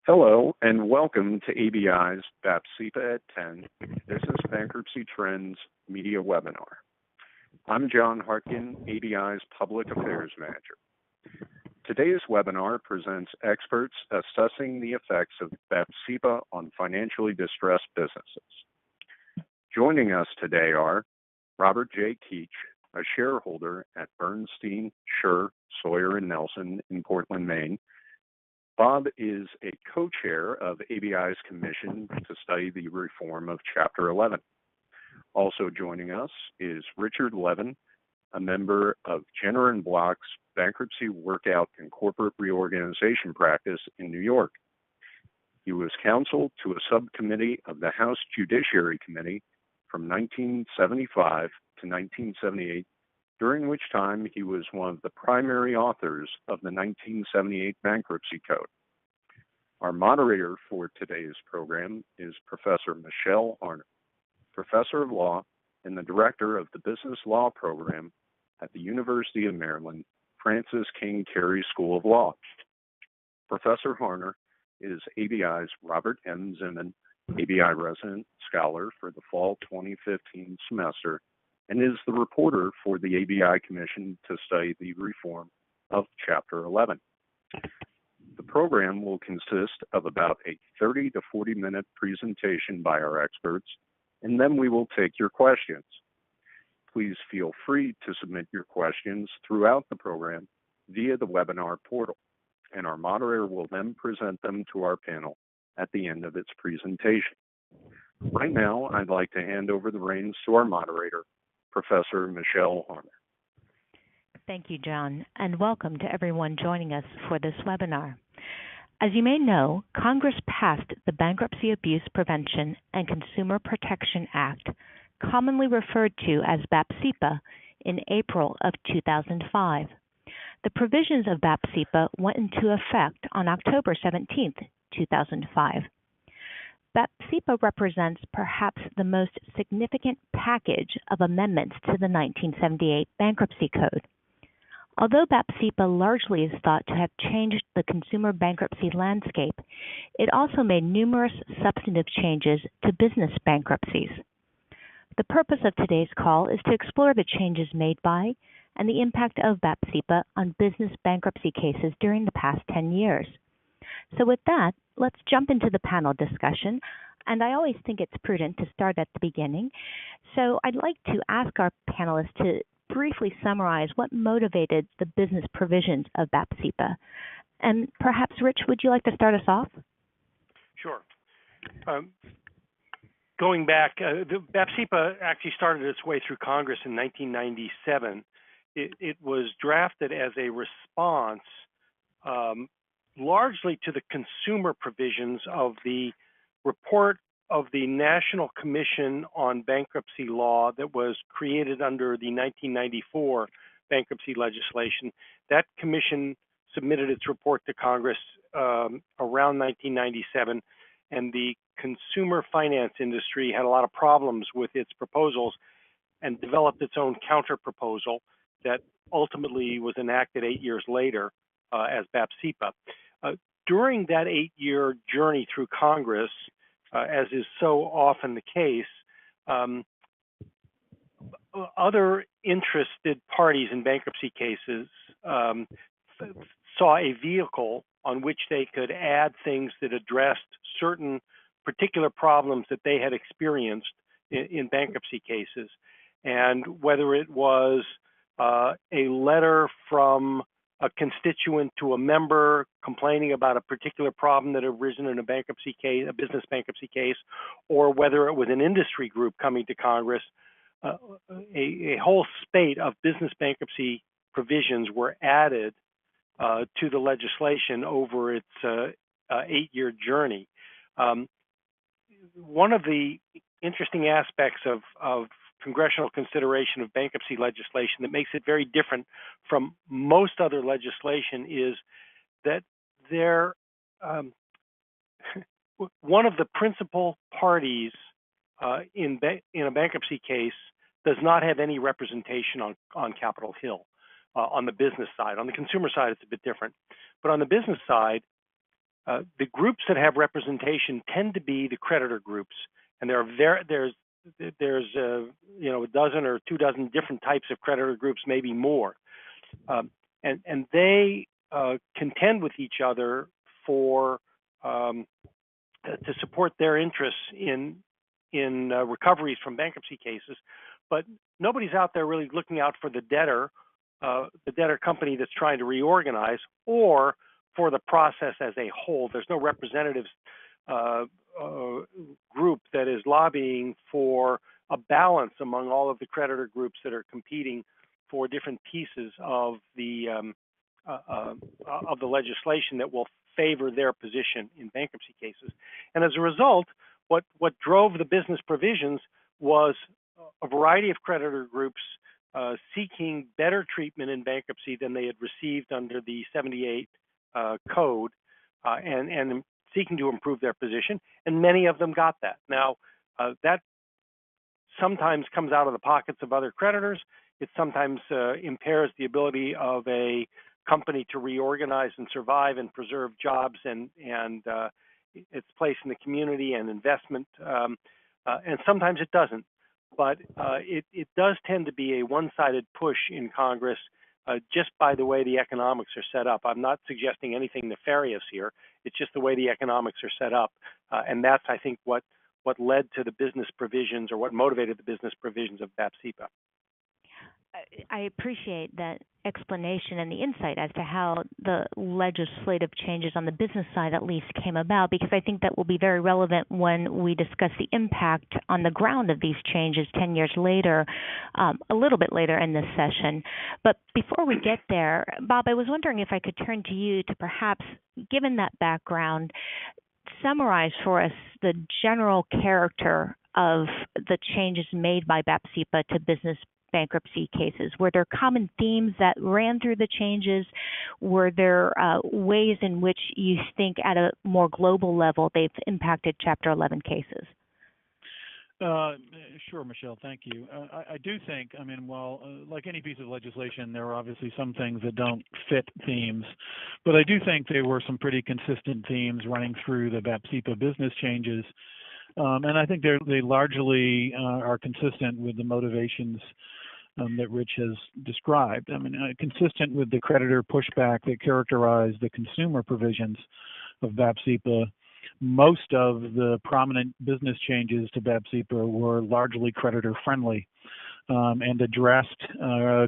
Hello, and welcome to ABI's BAPCPA at 10 Business Bankruptcy Trends Media Webinar. I'm John Hartkin, ABI's Public Affairs Manager. Today's webinar presents experts assessing the effects of BAPCPA on financially distressed businesses. Joining us today are Robert J. Keach, a shareholder at Bernstein, Schur, Sawyer & Nelson in Portland, Maine. Bob is a co-chair of ABI's commission to study the reform of Chapter 11. Also joining us is Richard Levin, a member of Jenner & Block's bankruptcy workout and corporate reorganization practice in New York. He was counsel to a subcommittee of the House Judiciary Committee from 1975 to 1978, during which time he was one of the primary authors of the 1978 Bankruptcy Code. Our moderator for today's program is Professor Michelle Harner, Professor of Law and the Director of the Business Law Program at the University of Maryland, Francis King Carey School of Law. Professor Harner is ABI's Robert M. Zimmern ABI Resident Scholar for the fall 2015 semester and is the reporter for the ABI Commission to study the reform of Chapter 11. The program will consist of about a 30 to 40-minute presentation by our experts, and then we will take your questions. Please feel free to submit your questions throughout the program via the webinar portal, and our moderator will then present them to our panel at the end of its presentation. Right now, I'd like to hand over the reins to our moderator, Professor Michelle Harner. Thank you, John, and welcome to everyone joining us for this webinar. As you may know, Congress passed the Bankruptcy Abuse Prevention and Consumer Protection Act, commonly referred to as BAPCPA, in April of 2005. The provisions of BAPCPA went into effect on October 17, 2005. BAPCPA represents perhaps the most significant package of amendments to the 1978 Bankruptcy Code. Although BAPCPA largely is thought to have changed the consumer bankruptcy landscape, it also made numerous substantive changes to business bankruptcies. The purpose of today's call is to explore the changes made by and the impact of BAPCPA on business bankruptcy cases during the past 10 years. So with that, let's jump into the panel discussion, and I always think it's prudent to start at the beginning. So I'd like to ask our panelists to briefly summarize what motivated the business provisions of BAPCPA. And perhaps, Rich, would you like to start us off? Sure. Going back, the BAPCPA actually started its way through Congress in 1997. It was drafted as a response largely to the consumer provisions of the report of the National Commission on Bankruptcy Law that was created under the 1994 bankruptcy legislation. That commission submitted its report to Congress around 1997, and the consumer finance industry had a lot of problems with its proposals and developed its own counter-proposal that ultimately was enacted 8 years later as BAPCPA. During that 8-year journey through Congress, as is so often the case, other interested parties in bankruptcy cases saw a vehicle on which they could add things that addressed certain particular problems that they had experienced in bankruptcy cases. And whether it was a letter from a constituent to a member complaining about a particular problem that had arisen in a bankruptcy case, a business bankruptcy case, or whether it was an industry group coming to Congress, a whole spate of business bankruptcy provisions were added to the legislation over its 8-year journey. One of the interesting aspects of congressional consideration of bankruptcy legislation that makes it very different from most other legislation is that one of the principal parties in a bankruptcy case does not have any representation on Capitol Hill on the business side. On the consumer side, it's a bit different. But on the business side, The groups that have representation tend to be the creditor groups, and there's a dozen or 24 different types of creditor groups, maybe more, and they contend with each other for to support their interests in recoveries from bankruptcy cases, but nobody's out there really looking out for the debtor company that's trying to reorganize, or for the process as a whole. There's no representatives group that is lobbying for a balance among all of the creditor groups that are competing for different pieces of the legislation that will favor their position in bankruptcy cases. And as a result, what drove the business provisions was a variety of creditor groups seeking better treatment in bankruptcy than they had received under the 78 code, and seeking to improve their position, and many of them got that. Now, that sometimes comes out of the pockets of other creditors. It sometimes impairs the ability of a company to reorganize and survive and preserve jobs and its place in the community and investment, and sometimes it doesn't. But it does tend to be a one-sided push in Congress just by the way the economics are set up. I'm not suggesting anything nefarious here. It's just the way the economics are set up. And that's, I think, what led to the business provisions, or what motivated the business provisions of BAPCPA. I appreciate that explanation and the insight as to how the legislative changes on the business side at least came about, because I think that will be very relevant when we discuss the impact on the ground of these changes 10 years later, a little bit later in this session. But before we get there, Bob, I was wondering if I could turn to you to perhaps, given that background, summarize for us the general character of the changes made by BAPCPA to business bankruptcy cases. Were there common themes that ran through the changes? Were there ways in which you think at a more global level they've impacted Chapter 11 cases? Sure, Michelle, thank you. I do think, while like any piece of legislation, there are obviously some things that don't fit themes, but I do think there were some pretty consistent themes running through the BAPCPA business changes. And I think they largely are consistent with the motivations that Rich has described. Consistent with the creditor pushback that characterized the consumer provisions of BAPCPA, most of the prominent business changes to BAPCPA were largely creditor friendly and addressed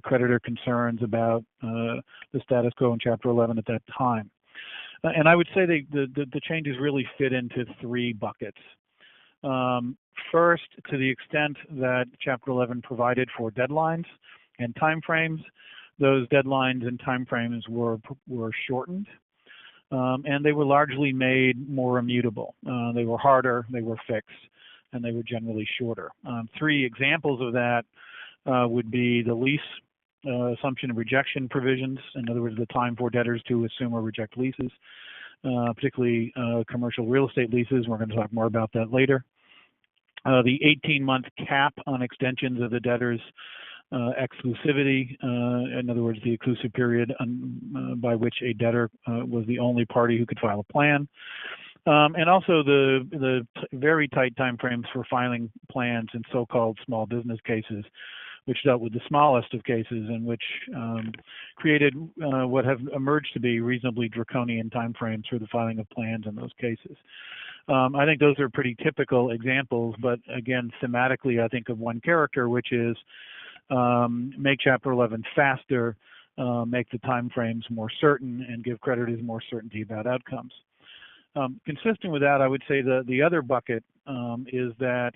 creditor concerns about the status quo in Chapter 11 at that time. And I would say the changes really fit into three buckets. First, to the extent that Chapter 11 provided for deadlines and timeframes, those deadlines and timeframes were shortened, and they were largely made more immutable. They were harder, they were fixed, and they were generally shorter. Three examples of that would be the lease assumption and rejection provisions, in other words, the time for debtors to assume or reject leases, particularly commercial real estate leases. We're going to talk more about that later. The 18-month cap on extensions of the debtor's exclusivity, in other words, the exclusive period by which a debtor was the only party who could file a plan. And also the very tight timeframes for filing plans in so-called small business cases, which dealt with the smallest of cases and which created what have emerged to be reasonably draconian timeframes for the filing of plans in those cases. I think those are pretty typical examples, but again, thematically, I think of one character, which is make Chapter 11 faster, make the timeframes more certain, and give creditors more certainty about outcomes. Consistent with that, I would say the other bucket is that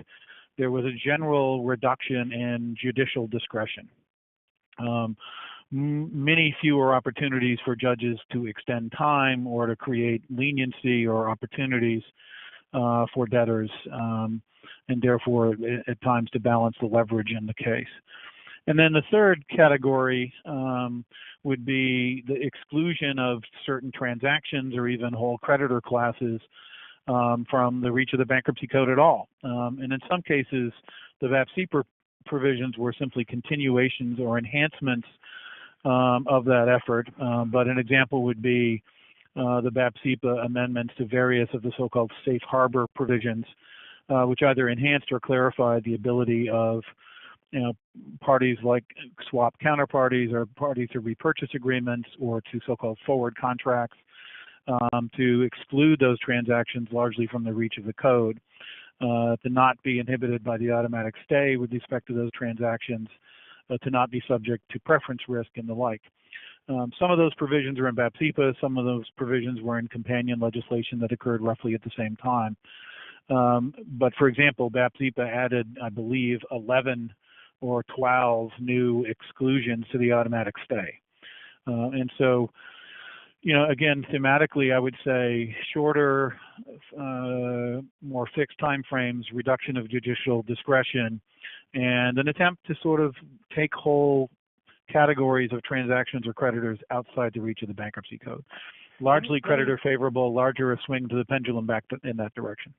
there was a general reduction in judicial discretion. Many fewer opportunities for judges to extend time or to create leniency or opportunities for debtors, and therefore at times to balance the leverage in the case. And then the third category would be the exclusion of certain transactions or even whole creditor classes from the reach of the bankruptcy code at all. And in some cases, the BAPCPA provisions were simply continuations or enhancements of that effort. But an example would be the BAPCPA amendments to various of the so-called safe harbor provisions, which either enhanced or clarified the ability of parties like swap counterparties or parties to repurchase agreements or to so-called forward contracts to exclude those transactions largely from the reach of the code, to not be inhibited by the automatic stay with respect to those transactions, to not be subject to preference risk and the like. Some of those provisions are in BAPCPA, some of those provisions were in companion legislation that occurred roughly at the same time. But for example, BAPCPA added, I believe, 11 or 12 new exclusions to the automatic stay. And so, again, thematically, I would say shorter, more fixed time frames, reduction of judicial discretion, and an attempt to sort of take whole categories of transactions or creditors outside the reach of the bankruptcy code. Largely creditor favorable, larger a swing to the pendulum back in that direction.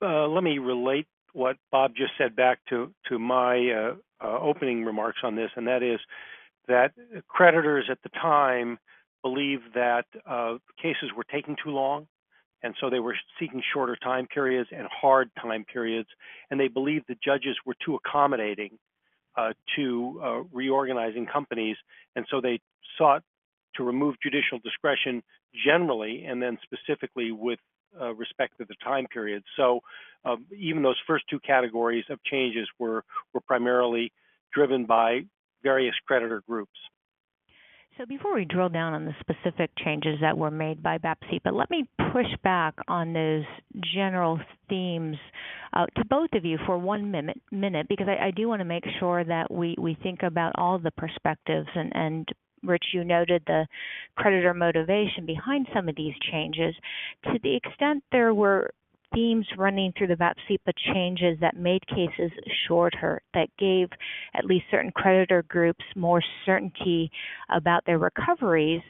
Let me relate what Bob just said back to my opening remarks on this, and that is that creditors at the time believed that cases were taking too long, and so they were seeking shorter time periods and hard time periods, and they believed the judges were too accommodating to reorganizing companies, and so they sought to remove judicial discretion generally and then specifically with respect to the time period. So even those first two categories of changes were primarily driven by various creditor groups. So before we drill down on the specific changes that were made by BAPCPA, let me push back on those general themes to both of you for 1 minute, because I do want to make sure that we think about all the perspectives. And Rich, you noted the creditor motivation behind some of these changes. To the extent there were themes running through the BAPCPA changes that made cases shorter, that gave at least certain creditor groups more certainty about their recoveries,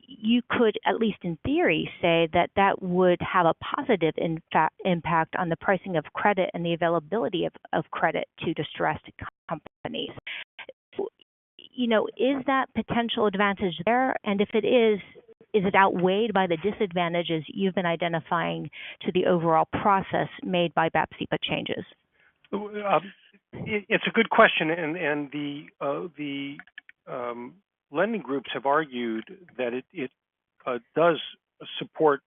you could, at least in theory, say that that would have a positive impact on the pricing of credit and the availability of credit to distressed companies. Is that potential advantage there? And if it is it outweighed by the disadvantages you've been identifying to the overall process made by BAPCPA changes? It's a good question, and the lending groups have argued that it does support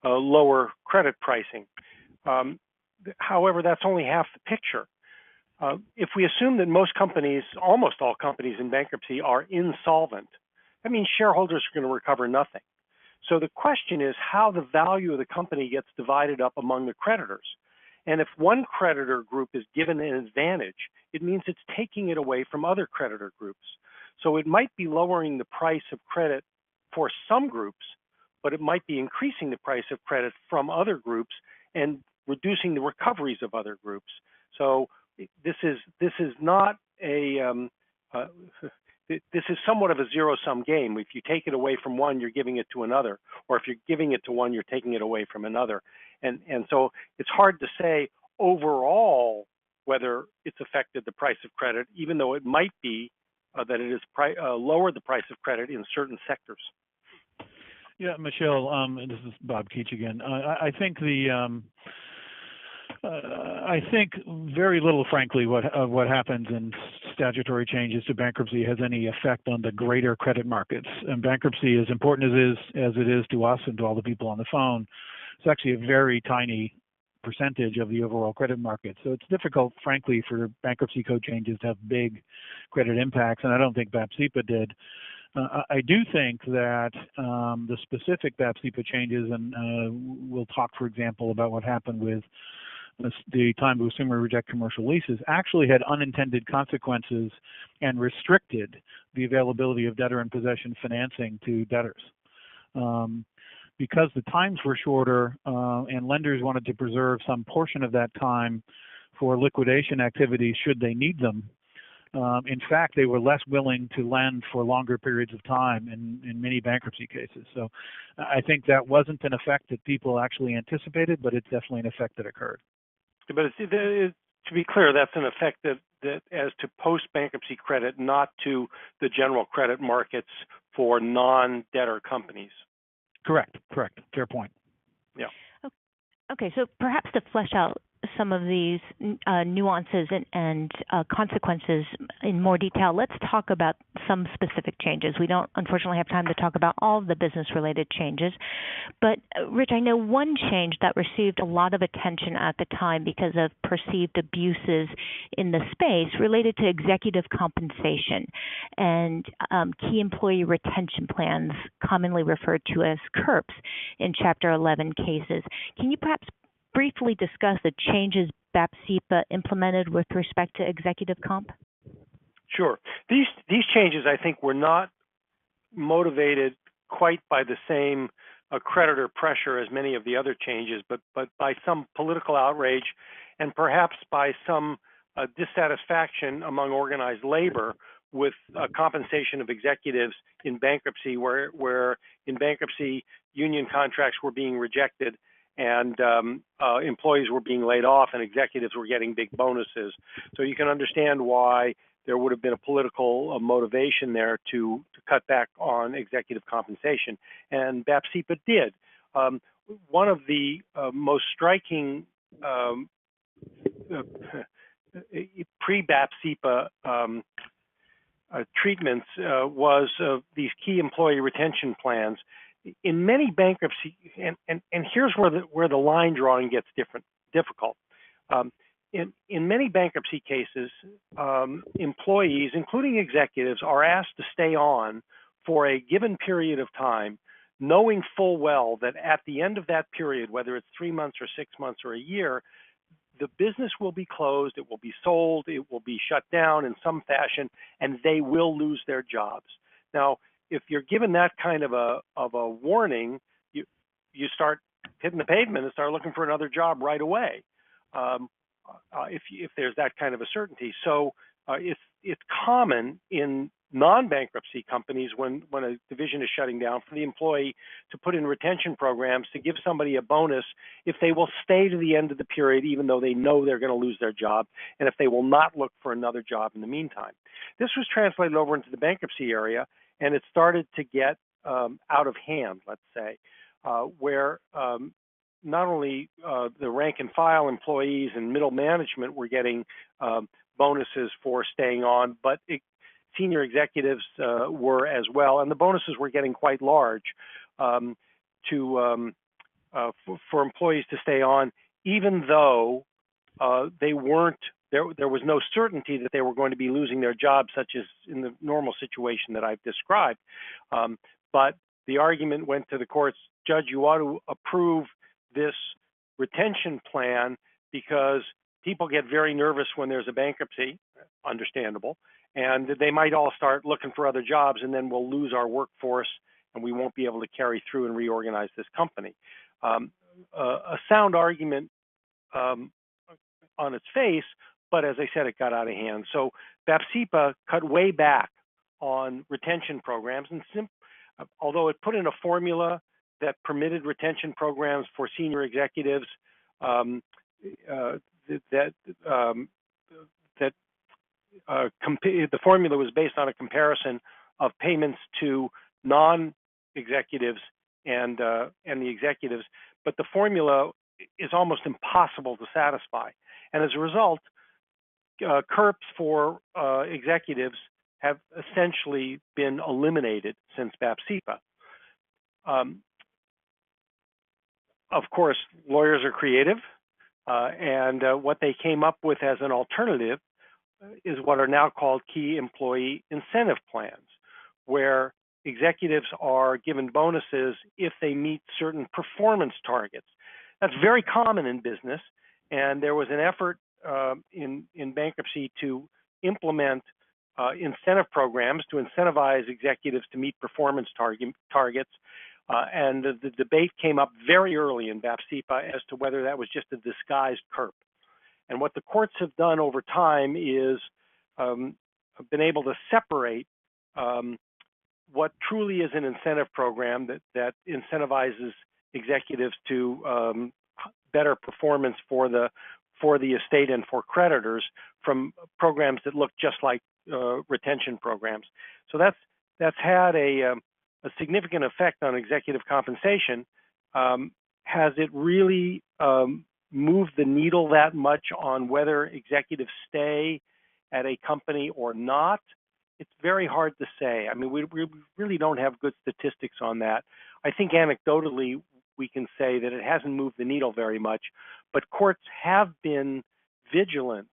lower credit pricing. However, that's only half the picture. If we assume that most companies, almost all companies in bankruptcy, are insolvent, that means shareholders are going to recover nothing. So the question is how the value of the company gets divided up among the creditors. And if one creditor group is given an advantage, it means it's taking it away from other creditor groups. So it might be lowering the price of credit for some groups, but it might be increasing the price of credit from other groups and reducing the recoveries of other groups. So this is not a this is somewhat of a zero-sum game. If you take it away from one, you're giving it to another, or if you're giving it to one, you're taking it away from another. And so it's hard to say overall whether it's affected the price of credit, even though it might be that it has lowered the price of credit in certain sectors. Yeah, Michelle, this is Bob Keach again. I think very little, frankly, what happens in statutory changes to bankruptcy has any effect on the greater credit markets. And bankruptcy, as important as it is to us and to all the people on the phone, it's actually a very tiny percentage of the overall credit market. So it's difficult, frankly, for bankruptcy code changes to have big credit impacts, and I don't think BAPCPA did. I do think that the specific BAPCPA changes, and we'll talk, for example, about what happened with the time to assume or reject commercial leases, actually had unintended consequences and restricted the availability of debtor in possession financing to debtors. Because the times were shorter and lenders wanted to preserve some portion of that time for liquidation activities should they need them, in fact, they were less willing to lend for longer periods of time in many bankruptcy cases. So I think that wasn't an effect that people actually anticipated, but it's definitely an effect that occurred. But to be clear, that's an effect that as to post-bankruptcy credit, not to the general credit markets for non-debtor companies. Correct. Fair point. Yeah. Okay, so perhaps to flesh out some of these nuances and consequences in more detail, let's talk about some specific changes. We don't, unfortunately, have time to talk about all of the business-related changes, but Rich, I know one change that received a lot of attention at the time because of perceived abuses in the space related to executive compensation and key employee retention plans, commonly referred to as CERPs in Chapter 11 cases. Can you perhaps briefly discuss the changes BAPCPA implemented with respect to executive comp? Sure. These changes, I think, were not motivated quite by the same creditor pressure as many of the other changes, but by some political outrage and perhaps by some dissatisfaction among organized labor with compensation of executives in bankruptcy, where in bankruptcy union contracts were being rejected and employees were being laid off and executives were getting big bonuses. So you can understand why there would have been a political motivation there to cut back on executive compensation, and BAPCPA did. One of the most striking pre-BAPCPA treatments was these key employee retention plans. In many bankruptcy, and here's where the line drawing gets difficult. In many bankruptcy cases, employees, including executives, are asked to stay on for a given period of time, knowing full well that at the end of that period, whether it's 3 months or 6 months or a year, the business will be closed, it will be sold, it will be shut down in some fashion, and they will lose their jobs. Now, if you're given that kind of a warning, you start hitting the pavement and start looking for another job right away. If there's that kind of a certainty, so it's common in non-bankruptcy companies when a division is shutting down for the employee to put in retention programs to give somebody a bonus if they will stay to the end of the period, even though they know they're going to lose their job, and if they will not look for another job in the meantime. This was translated over into the bankruptcy area, and it started to get out of hand, let's say, where not only the rank and file employees and middle management were getting bonuses for staying on, but senior executives were as well, and the bonuses were getting quite large for employees to stay on, even though they weren't. There was no certainty that they were going to be losing their jobs, such as in the normal situation that I've described. But the argument went to the courts, Judge, you ought to approve this retention plan because people get very nervous when there's a bankruptcy, understandable, and they might all start looking for other jobs, and then we'll lose our workforce and we won't be able to carry through and reorganize this company. A sound argument on its face, but as I said, it got out of hand. So BAPCPA cut way back on retention programs, and although it put in a formula that permitted retention programs for senior executives, the formula was based on a comparison of payments to non-executives and the executives, but the formula is almost impossible to satisfy. And as a result, CERPs for executives have essentially been eliminated since BAPCPA. Of course, lawyers are creative, and what they came up with as an alternative is what are now called key employee incentive plans, where executives are given bonuses if they meet certain performance targets. That's very common in business, and there was an effort in bankruptcy to implement incentive programs to incentivize executives to meet performance targets. And the debate came up very early in BAPCPA as to whether that was just a disguised CERP. And what the courts have done over time is been able to separate what truly is an incentive program that incentivizes executives to better performance for the estate and for creditors from programs that look just like retention programs. So that's had a a significant effect on executive compensation, has it really moved the needle that much on whether executives stay at a company or not? It's very hard to say. I mean, we really don't have good statistics on that. I think anecdotally, we can say that it hasn't moved the needle very much, but courts have been vigilant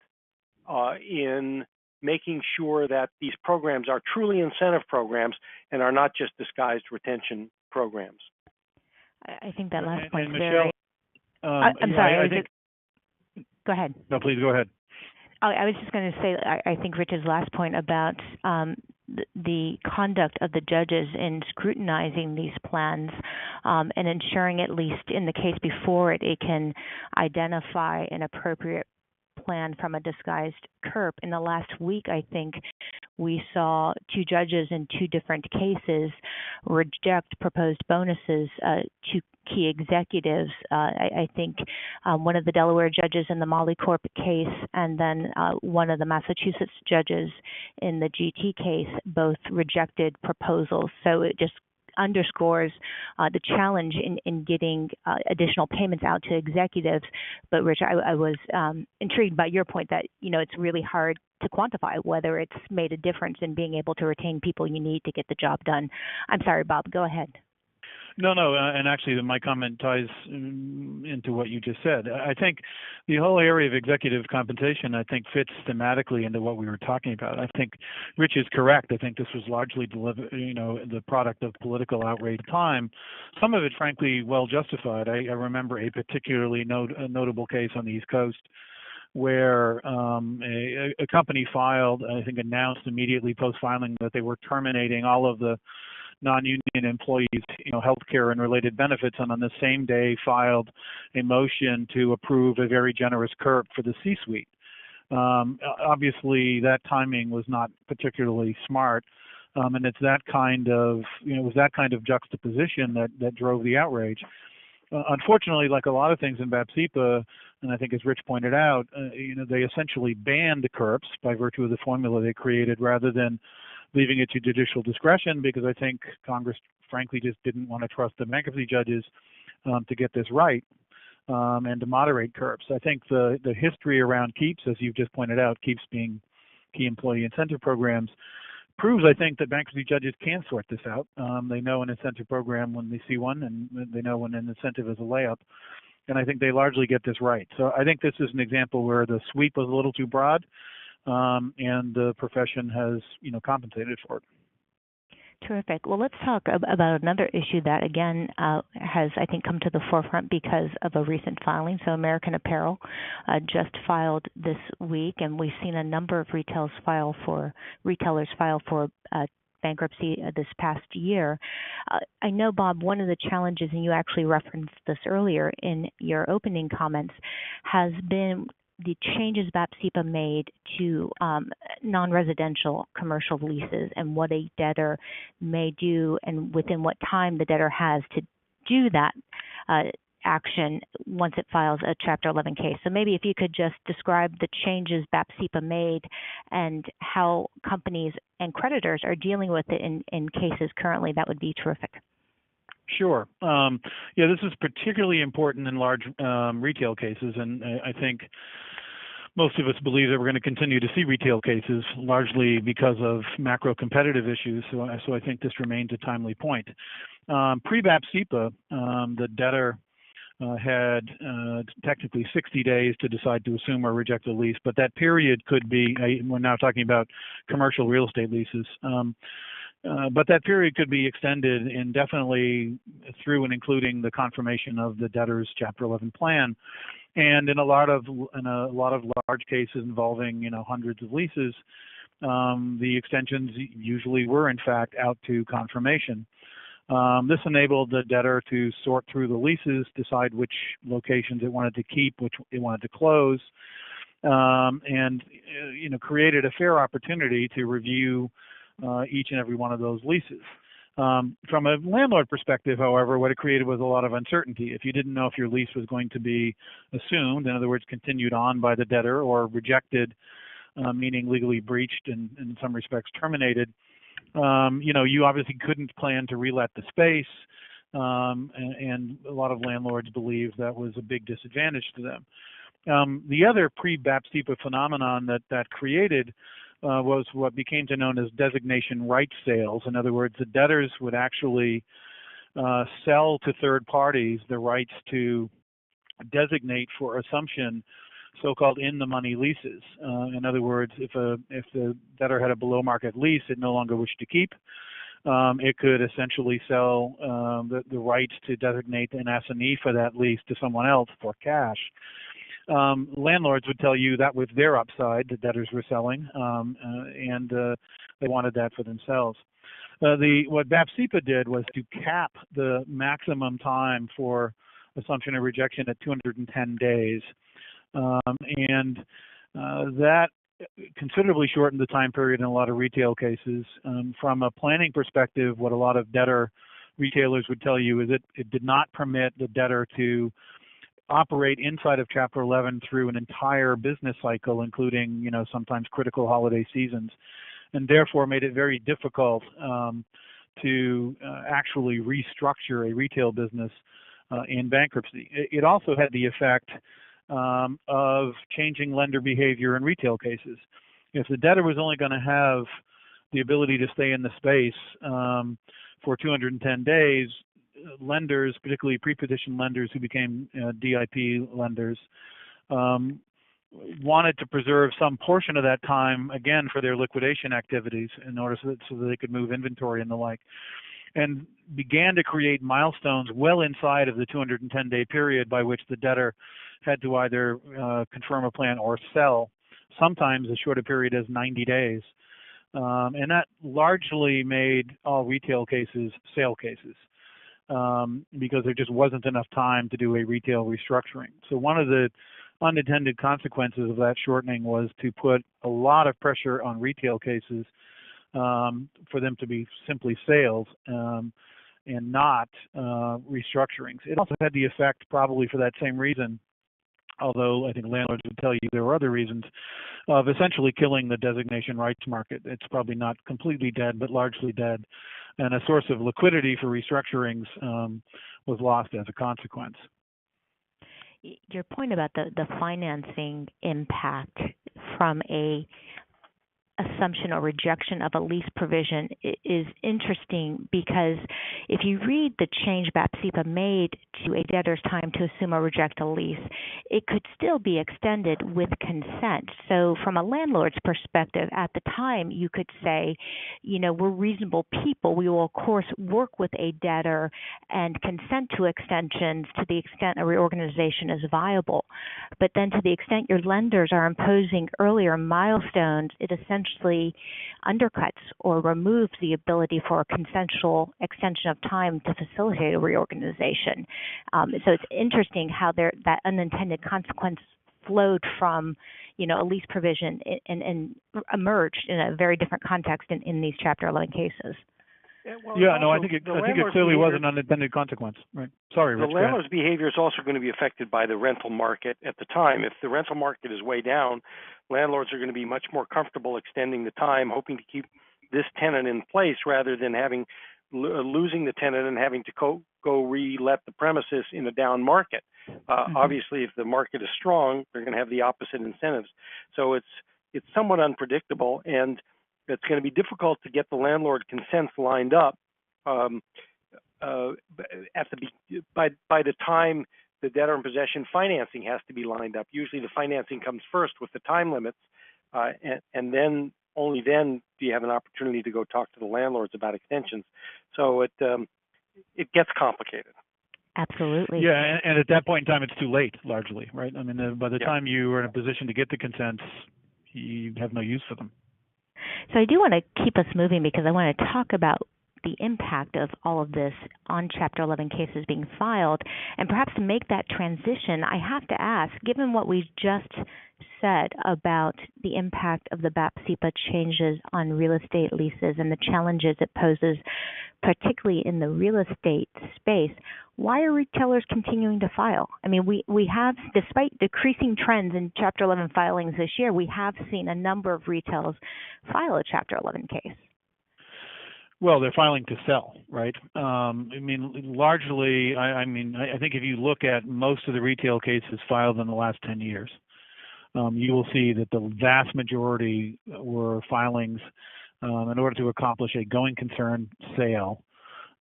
in making sure that these programs are truly incentive programs and are not just disguised retention programs. I think that last point is Michelle, very... I'm sorry. I think... Go ahead. No, please go ahead. I was just going to say, I think Rich's last point about the conduct of the judges in scrutinizing these plans and ensuring, at least in the case before it, it can identify an appropriate plan from a disguised CURP. In the last week, I think we saw two judges in two different cases reject proposed bonuses to key executives. I think one of the Delaware judges in the Molly Corp case and then one of the Massachusetts judges in the GT case both rejected proposals. So it just underscores the challenge in getting additional payments out to executives. But Rich, I was intrigued by your point that, it's really hard to quantify whether it's made a difference in being able to retain people you need to get the job done. I'm sorry, Bob, go ahead. No, and actually my comment ties into what you just said. I think the whole area of executive compensation, fits thematically into what we were talking about. I think Rich is correct. I think this was largely the product of political outrage time. Some of it, frankly, well justified. I remember a particularly notable case on the East Coast where a company filed, announced immediately post-filing that they were terminating all of the non-union employees, health care and related benefits, and on the same day filed a motion to approve a very generous CURP for the C-suite. Obviously, that timing was not particularly smart, and it's that kind of, it was that kind of juxtaposition that drove the outrage. Unfortunately, like a lot of things in BAPCPA, and I think as Rich pointed out, they essentially banned CURPs by virtue of the formula they created rather than leaving it to judicial discretion, because I think Congress, frankly, just didn't want to trust the bankruptcy judges to get this right and to moderate CURPs. I think the history around KEEPs, as you've just pointed out, KEEPs being key employee incentive programs, proves, I think, that bankruptcy judges can sort this out. They know an incentive program when they see one, and they know when an incentive is a layup. And I think they largely get this right. So I think this is an example where the sweep was a little too broad, and the profession has, compensated for it. Terrific. Well, let's talk about another issue that, again, has, I think, come to the forefront because of a recent filing. So American Apparel just filed this week, and we've seen a number of retailers file for bankruptcy this past year. I know, Bob, one of the challenges, and you actually referenced this earlier in your opening comments, has been the changes BAPCPA made to non-residential commercial leases and what a debtor may do and within what time the debtor has to do that action once it files a Chapter 11 case. So maybe if you could just describe the changes BAPCPA made and how companies and creditors are dealing with it in cases currently, that would be terrific. Sure. This is particularly important in large retail cases, and I think most of us believe that we're going to continue to see retail cases, largely because of macro competitive issues. So I think this remains a timely point. Pre-BAPCPA, the debtor had technically 60 days to decide to assume or reject a lease, but that period could be, we're now talking about commercial real estate leases, but that period could be extended indefinitely through and including the confirmation of the debtor's Chapter 11 plan. And in a lot of large cases involving hundreds of leases, the extensions usually were in fact out to confirmation. This enabled the debtor to sort through the leases, decide which locations it wanted to keep, which it wanted to close, and created a fair opportunity to review each and every one of those leases. From a landlord perspective, however, what it created was a lot of uncertainty. If you didn't know if your lease was going to be assumed, in other words, continued on by the debtor, or rejected, meaning legally breached and in some respects terminated, You obviously couldn't plan to relet the space, and a lot of landlords believe that was a big disadvantage to them. The other pre-BAPCPA phenomenon that created was what became known as designation rights sales. In other words, the debtors would actually sell to third parties the rights to designate for assumption so-called in-the-money leases. In other words, if the debtor had a below-market lease it no longer wished to keep, it could essentially sell the rights to designate an S&E for that lease to someone else for cash. Landlords would tell you that was their upside the debtors were selling, and they wanted that for themselves. What BAPCPA did was to cap the maximum time for assumption or rejection at 210 days. That considerably shortened the time period in a lot of retail cases. From a planning perspective, what a lot of debtor retailers would tell you is it did not permit the debtor to operate inside of Chapter 11 through an entire business cycle, including, sometimes critical holiday seasons, and therefore made it very difficult to actually restructure a retail business in bankruptcy. It also had the effect of changing lender behavior in retail cases. If the debtor was only going to have the ability to stay in the space for 210 days, lenders, particularly pre-petition lenders who became DIP lenders, wanted to preserve some portion of that time, again, for their liquidation activities in order so that they could move inventory and the like, and began to create milestones well inside of the 210-day period by which the debtor had to either confirm a plan or sell, sometimes as short a period as 90 days. And that largely made all retail cases sale cases because there just wasn't enough time to do a retail restructuring. So one of the unintended consequences of that shortening was to put a lot of pressure on retail cases for them to be simply sales and not restructurings. It also had the effect, probably for that same reason, although I think landlords would tell you there were other reasons, of essentially killing the designation rights market. It's probably not completely dead, but largely dead. And a source of liquidity for restructurings was lost as a consequence. Your point about the financing impact from a assumption or rejection of a lease provision is interesting, because if you read the change BAPCPA made to a debtor's time to assume or reject a lease, it could still be extended with consent. So from a landlord's perspective, at the time you could say, we're reasonable people. We will, of course, work with a debtor and consent to extensions to the extent a reorganization is viable. But then to the extent your lenders are imposing earlier milestones, it essentially undercuts or removes the ability for a consensual extension of time to facilitate a reorganization. So it's interesting how that unintended consequence flowed from, a lease provision and emerged in a very different context in these Chapter 11 cases. I think it clearly was an unintended consequence. Right. Sorry, Rich. The landlord's behavior is also going to be affected by the rental market at the time. If the rental market is way down, landlords are going to be much more comfortable extending the time, hoping to keep this tenant in place rather than losing the tenant and having to go re-let the premises in a down market. Obviously, if the market is strong, they're going to have the opposite incentives. So it's somewhat unpredictable, and it's going to be difficult to get the landlord consents lined up by the time the debtor in possession financing has to be lined up. Usually the financing comes first with the time limits, and then only then do you have an opportunity to go talk to the landlords about extensions. So it gets complicated. Absolutely. Yeah, and at that point in time, it's too late, largely, right? I mean, by the time you are in a position to get the consents, you have no use for them. So I do want to keep us moving, because I want to talk about the impact of all of this on Chapter 11 cases being filed. And perhaps to make that transition, I have to ask, given what we just said about the impact of the BAPCPA changes on real estate leases and the challenges it poses, particularly in the real estate space, why are retailers continuing to file? I mean, we have, despite decreasing trends in Chapter 11 filings this year, we have seen a number of retailers file a Chapter 11 case. Well, they're filing to sell, right? I mean, largely, I think if you look at most of the retail cases filed in the last 10 years, you will see that the vast majority were filings in order to accomplish a going concern sale,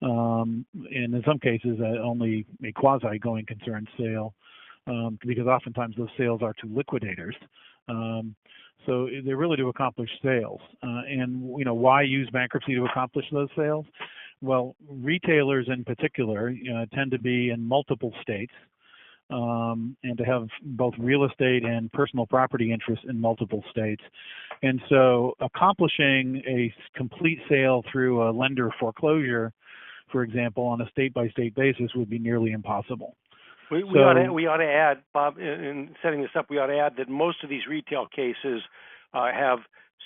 and in some cases, only a quasi-going concern sale, because oftentimes those sales are to liquidators. So they're really to accomplish sales. And why use bankruptcy to accomplish those sales? Well, retailers in particular tend to be in multiple states, and to have both real estate and personal property interests in multiple states. And so accomplishing a complete sale through a lender foreclosure, for example, on a state-by-state basis would be nearly impossible. We ought to add, Bob, in setting this up, we ought to add that most of these retail cases have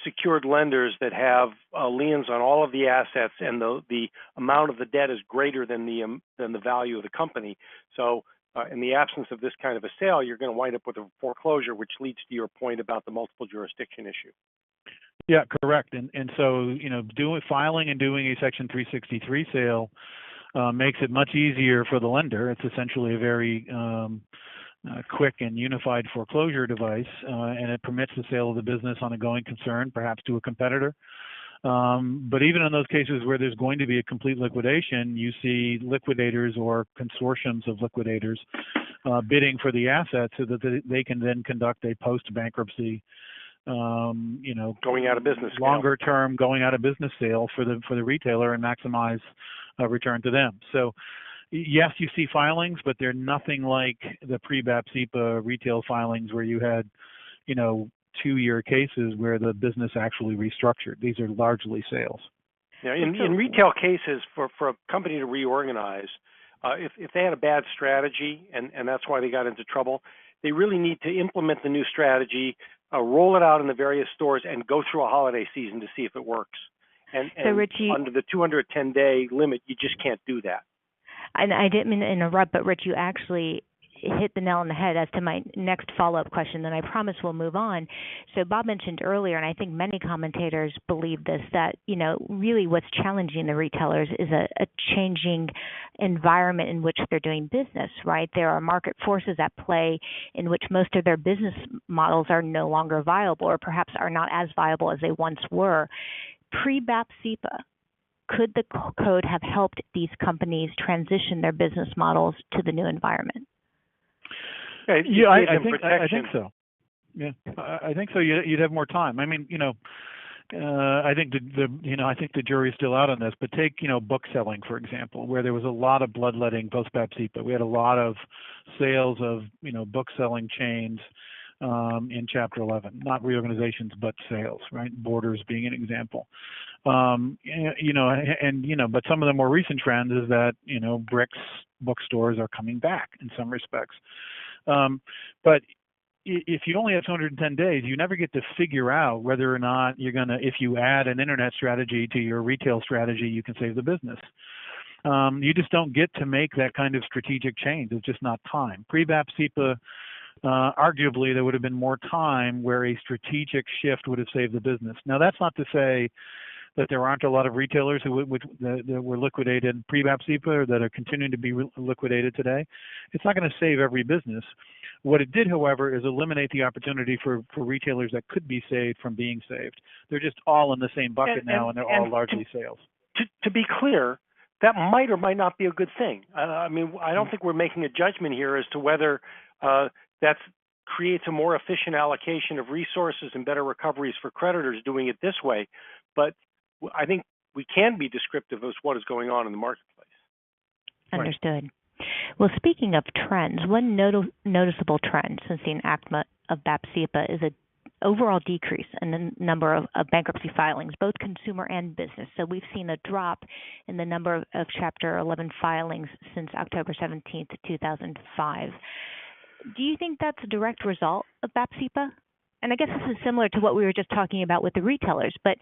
secured lenders that have liens on all of the assets, and the amount of the debt is greater than the value of the company. So in the absence of this kind of a sale, you're going to wind up with a foreclosure, which leads to your point about the multiple jurisdiction issue. Yeah, correct. And so filing and doing a Section 363 sale makes it much easier for the lender. It's essentially a very quick and unified foreclosure device, and it permits the sale of the business on a going concern, perhaps to a competitor. But even in those cases where there's going to be a complete liquidation, you see liquidators or consortiums of liquidators bidding for the assets so that they can then conduct a post-bankruptcy, going out of business, longer term going out of business sale for the retailer and maximize return to them. So yes, you see filings, but they're nothing like the pre-BAPCPA retail filings where you had 2-year cases where the business actually restructured. These are largely sales. Yeah, in retail cases, for a company to reorganize, if they had a bad strategy and that's why they got into trouble, they really need to implement the new strategy, roll it out in the various stores, and go through a holiday season to see if it works. And so Richie, under the 210-day limit, you just can't do that. And I didn't mean to interrupt, but Rich, you actually hit the nail on the head as to my next follow-up question, then I promise we'll move on. So Bob mentioned earlier, and I think many commentators believe this, that, really what's challenging the retailers is a changing environment in which they're doing business, right? There are market forces at play in which most of their business models are no longer viable, or perhaps are not as viable as they once were. Pre-BAPCPA, could the code have helped these companies transition their business models to the new environment? Yeah, I think so. Yeah, I think so. You'd have more time. I mean, I think the jury's still out on this. But take book selling, for example, where there was a lot of bloodletting post BAPCPA. We had a lot of sales of book selling chains in Chapter 11, not reorganizations but sales, right? Borders being an example. But some of the more recent trends is that bricks bookstores are coming back in some respects. But if you only have 210 days, you never get to figure out whether or not if you add an internet strategy to your retail strategy, you can save the business. You just don't get to make that kind of strategic change. It's just not time. Pre-BAPCPA, arguably, there would have been more time where a strategic shift would have saved the business. Now, that's not to say that there aren't a lot of retailers that were liquidated pre-BAPCPA or that are continuing to be liquidated today. It's not going to save every business. What it did, however, is eliminate the opportunity for retailers that could be saved from being saved. They're just all in the same bucket now, and they're all largely sales. To be clear, that might or might not be a good thing. I don't think we're making a judgment here as to whether that creates a more efficient allocation of resources and better recoveries for creditors doing it this way. But I think we can be descriptive of what is going on in the marketplace. Understood. Right. Well, speaking of trends, one noticeable trend since the enactment of BAPCPA is an overall decrease in the number of bankruptcy filings, both consumer and business. So we've seen a drop in the number of Chapter 11 filings since October 17th, 2005. Do you think that's a direct result of BAPCPA? And I guess this is similar to what we were just talking about with the retailers, but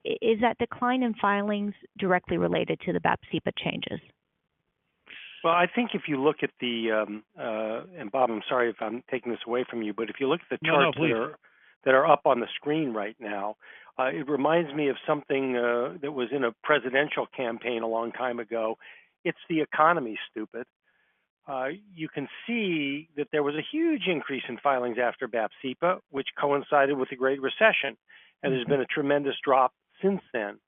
is that decline in filings directly related to the BAPCPA changes? Well, I think if you look at the, and Bob, I'm sorry if I'm taking this away from you, but if you look at the charts that are up on the screen right now, It reminds me of something that was in a presidential campaign a long time ago. It's the economy, stupid. You can see that there was a huge increase in filings after BAPCPA, which coincided with the Great Recession, and there's been a tremendous drop since then.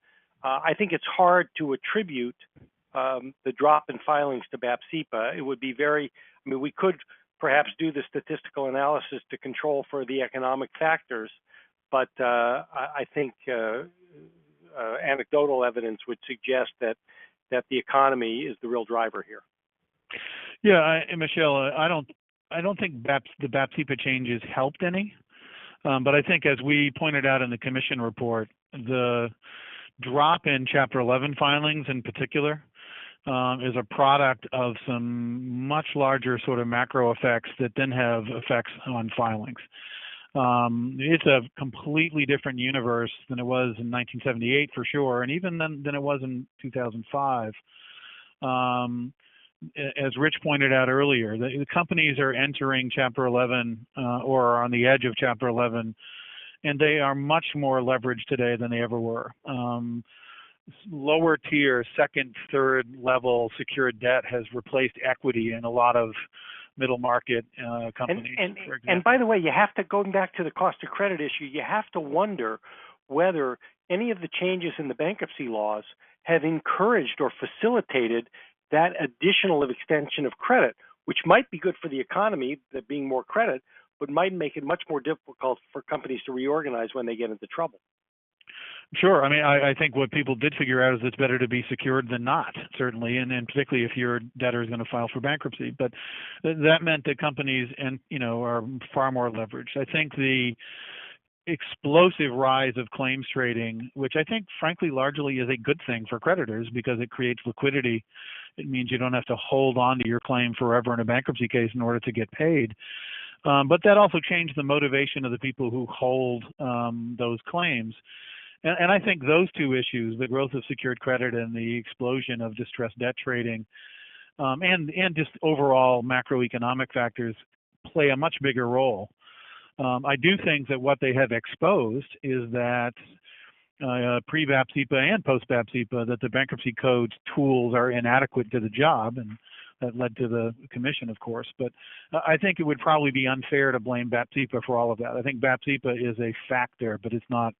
I think it's hard to attribute the drop in filings to BAPCPA. It would be we could perhaps do the statistical analysis to control for the economic factors, but I think anecdotal evidence would suggest that the economy is the real driver here. Yeah, Michelle, I don't think the BAPCPA changes helped any, but I think, as we pointed out in the commission report, the drop in Chapter 11 filings in particular is a product of some much larger sort of macro effects that then have effects on filings. It's a completely different universe than it was in 1978 for sure, and even than it was in 2005. As Rich pointed out earlier, the companies are entering Chapter 11 or are on the edge of Chapter 11, and they are much more leveraged today than they ever were. Lower tier, second, third level secured debt has replaced equity in a lot of middle market companies. And by the way, you have to, going back to the cost of credit issue, you have to wonder whether any of the changes in the bankruptcy laws have encouraged or facilitated that additional extension of credit, which might be good for the economy, that being more credit, but might make it much more difficult for companies to reorganize when they get into trouble. Sure. I mean, I think what people did figure out is it's better to be secured than not, certainly, and particularly if your debtor is going to file for bankruptcy. But that meant that companies are far more leveraged. I think the explosive rise of claims trading, which I think, frankly, largely is a good thing for creditors because it creates liquidity. It means you don't have to hold on to your claim forever in a bankruptcy case in order to get paid. But that also changed the motivation of the people who hold those claims. And I think those two issues, the growth of secured credit and the explosion of distressed debt trading, and just overall macroeconomic factors, play a much bigger role. I do think that what they have exposed is that pre-BAPCPA and post-BAPCPA, that the bankruptcy code's tools are inadequate to the job, and that led to the commission, of course. But I think it would probably be unfair to blame BAPCPA for all of that. I think BAPCPA is a factor, but it's not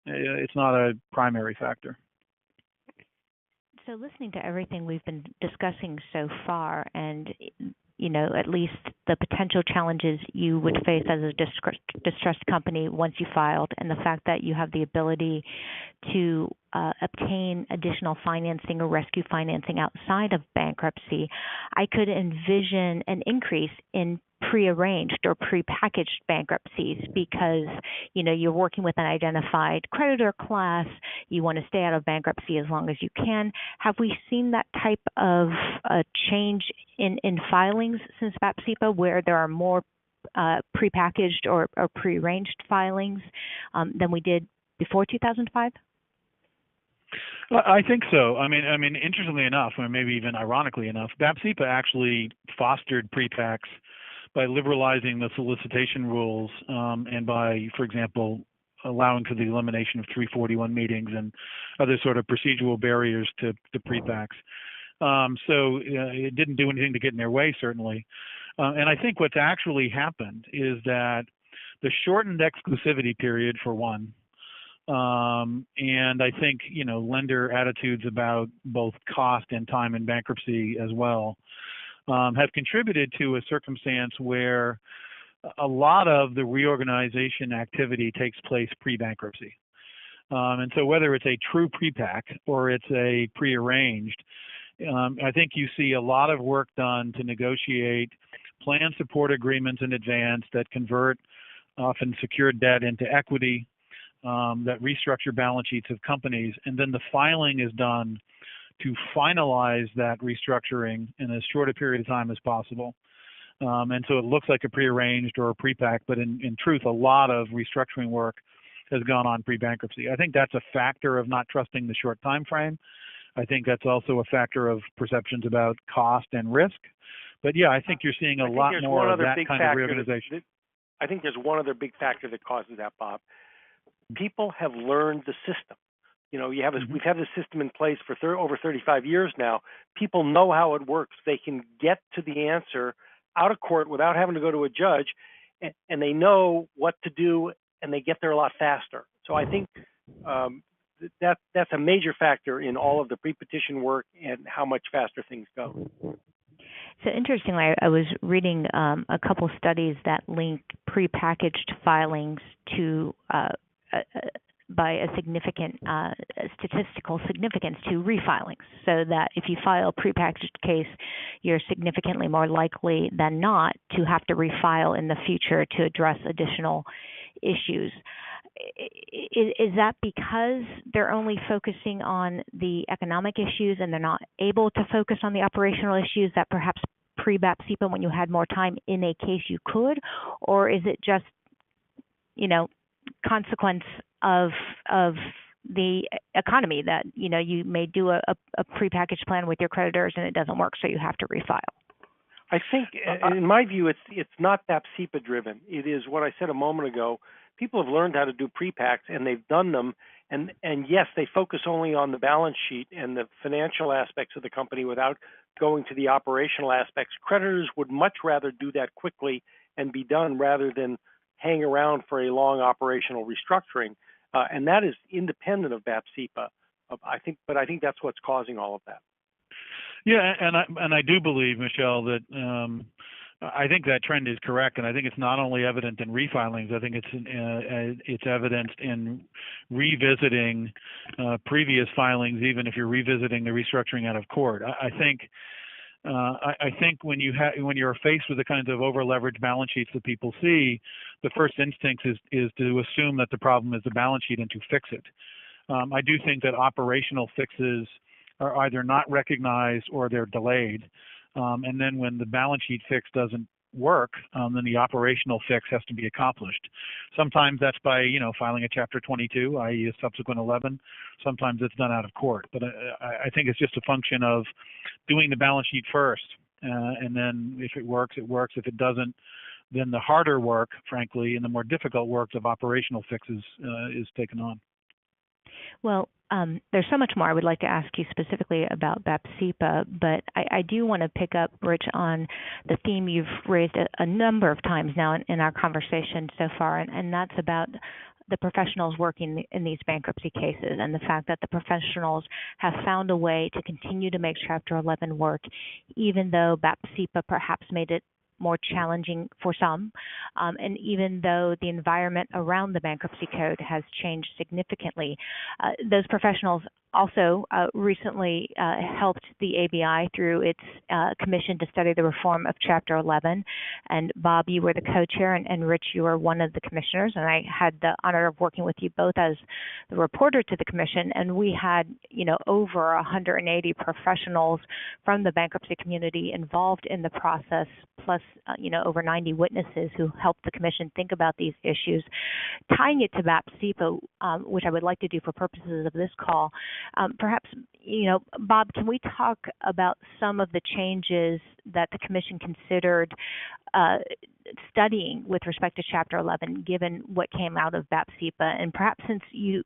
a primary factor. So listening to everything we've been discussing so far, and at least the potential challenges you would face as a distressed company once you filed, and the fact that you have the ability to obtain additional financing or rescue financing outside of bankruptcy, I could envision an increase in prearranged or prepackaged bankruptcies because, you're working with an identified creditor class. You want to stay out of bankruptcy as long as you can. Have we seen that type of change in filings since BAPCPA, where there are more prepackaged or prearranged filings than we did before 2005? I think so. I mean, interestingly enough, or maybe even ironically enough, BAPCPA actually fostered prepacks by liberalizing the solicitation rules and by, for example, allowing for the elimination of 341 meetings and other sort of procedural barriers to prepacks. So it didn't do anything to get in their way, certainly. And I think what's actually happened is that the shortened exclusivity period, for one, and I think, lender attitudes about both cost and time in bankruptcy as well, have contributed to a circumstance where a lot of the reorganization activity takes place pre-bankruptcy. And so whether it's a true prepack or it's a prearranged, I think you see a lot of work done to negotiate plan support agreements in advance that convert often secured debt into equity, that restructure balance sheets of companies, and then the filing is done to finalize that restructuring in as short a period of time as possible. And so it looks like a prearranged or a prepack, but in truth, a lot of restructuring work has gone on pre-bankruptcy. I think that's a factor of not trusting the short time frame. I think that's also a factor of perceptions about cost and risk. But yeah, I think you're seeing a lot more of that kind of reorganization. I think there's one other big factor that causes that, Bob. people have learned the system. You know, Mm-hmm. we've had this system in place for over 35 years now. People know how it works. They can get to the answer out of court without having to go to a judge, and they know what to do, and they get there a lot faster. So I think that's a major factor in all of the pre-petition work and how much faster things go. So interestingly, I was reading a couple studies that link prepackaged filings to by a significant statistical significance to refilings, so that if you file a prepackaged case, you're significantly more likely than not to have to refile in the future to address additional issues. Is that because they're only focusing on the economic issues and they're not able to focus on the operational issues that perhaps pre-BAPCPA, when you had more time in a case, you could? Or is it just, you know, consequence of the economy that, you know, you may do a prepackaged plan with your creditors and it doesn't work, so you have to refile? I think, in my view, it's not BAPCPA driven. It is what I said a moment ago. People have learned how to do prepacks, and they've done them. And yes, they focus only on the balance sheet and the financial aspects of the company without going to the operational aspects. Creditors would much rather do that quickly and be done rather than hang around for a long operational restructuring. And that is independent of BAPCPA. I think that's what's causing all of that. Yeah, and I do believe, Michelle, that I think that trend is correct, and I think it's not only evident in refilings. I think it's evidenced in revisiting previous filings, even if you're revisiting the restructuring out of court. I think when you're faced with the kinds of over-leveraged balance sheets that people see, the first instinct is to assume that the problem is the balance sheet and to fix it. I do think that operational fixes are either not recognized or they're delayed. And then when the balance sheet fix doesn't work, then the operational fix has to be accomplished. Sometimes that's by, filing a Chapter 22, i.e. a subsequent 11. Sometimes it's done out of court. But I think it's just a function of doing the balance sheet first. And then if it works, it works. If it doesn't, then the harder work, frankly, and the more difficult work of operational fixes is taken on. Well, there's so much more I would like to ask you specifically about BAPCPA, but I do want to pick up, Rich, on the theme you've raised a number of times now in our conversation so far, and that's about the professionals working in these bankruptcy cases and the fact that the professionals have found a way to continue to make Chapter 11 work, even though BAPCPA perhaps made it more challenging for some, and even though the environment around the bankruptcy code has changed significantly. Those professionals also recently helped the ABI through its commission to study the reform of Chapter 11. And Bob, you were the co-chair, and Rich, you were one of the commissioners. And I had the honor of working with you both as the reporter to the commission. And we had, over 180 professionals from the bankruptcy community involved in the process, plus, over 90 witnesses who helped the commission think about these issues. Tying it to BAPCPA, which I would like to do for purposes of this call, perhaps, Bob, can we talk about some of the changes that the commission considered studying with respect to Chapter 11, given what came out of BAPCPA? And perhaps since you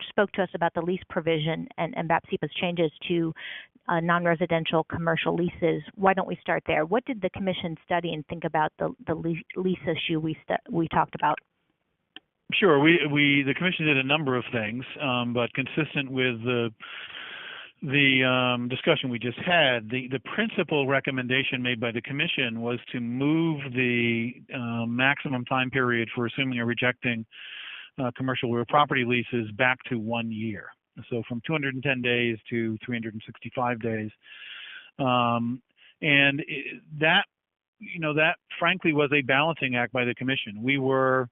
spoke to us about the lease provision and BAPCPA's changes to non-residential commercial leases, why don't we start there? What did the commission study and think about the lease issue we talked about? Sure. The commission did a number of things, but consistent with the discussion we just had, the principal recommendation made by the commission was to move the maximum time period for assuming or rejecting commercial real property leases back to 1 year. So from 210 days to 365 days. And that frankly was a balancing act by the commission. We were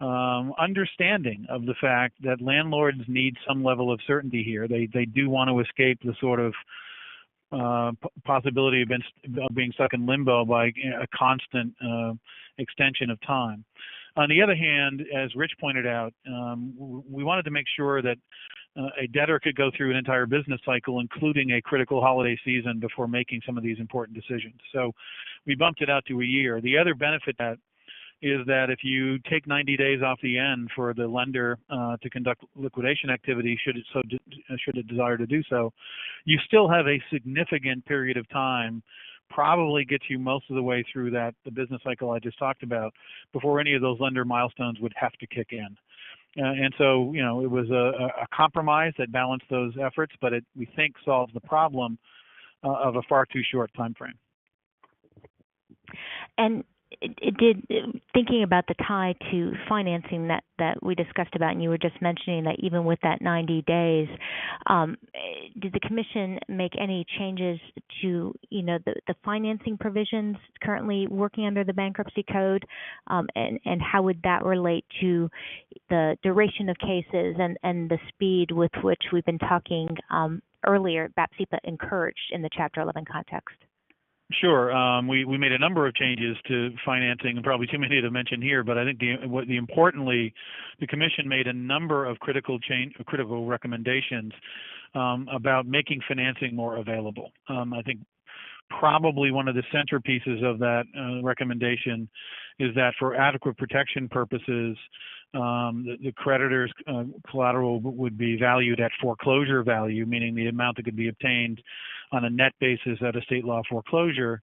understanding of the fact that landlords need some level of certainty here. They do want to escape the sort of possibility of being stuck in limbo by a constant extension of time. On the other hand, as Rich pointed out, we wanted to make sure that a debtor could go through an entire business cycle, including a critical holiday season, before making some of these important decisions. So we bumped it out to a year. The other benefit that is that if you take 90 days off the end for the lender to conduct liquidation activity, should it desire to do so, you still have a significant period of time, probably gets you most of the way through the business cycle I just talked about, before any of those lender milestones would have to kick in. And so, it was a compromise that balanced those efforts, but we think solves the problem of a far too short time frame. And it did, thinking about the tie to financing that we discussed about, and you were just mentioning that even with that 90 days, did the Commission make any changes to, the financing provisions currently working under the Bankruptcy Code, and how would that relate to the duration of cases and the speed with which we've been talking earlier, BAPCPA encouraged in the Chapter 11 context? Sure. We made a number of changes to financing, and probably too many to mention here. But I think importantly, the Commission made a number of critical recommendations about making financing more available. I think probably one of the centerpieces of that recommendation is that for adequate protection purposes, the creditor's collateral would be valued at foreclosure value, meaning the amount that could be obtained on a net basis at a state law foreclosure.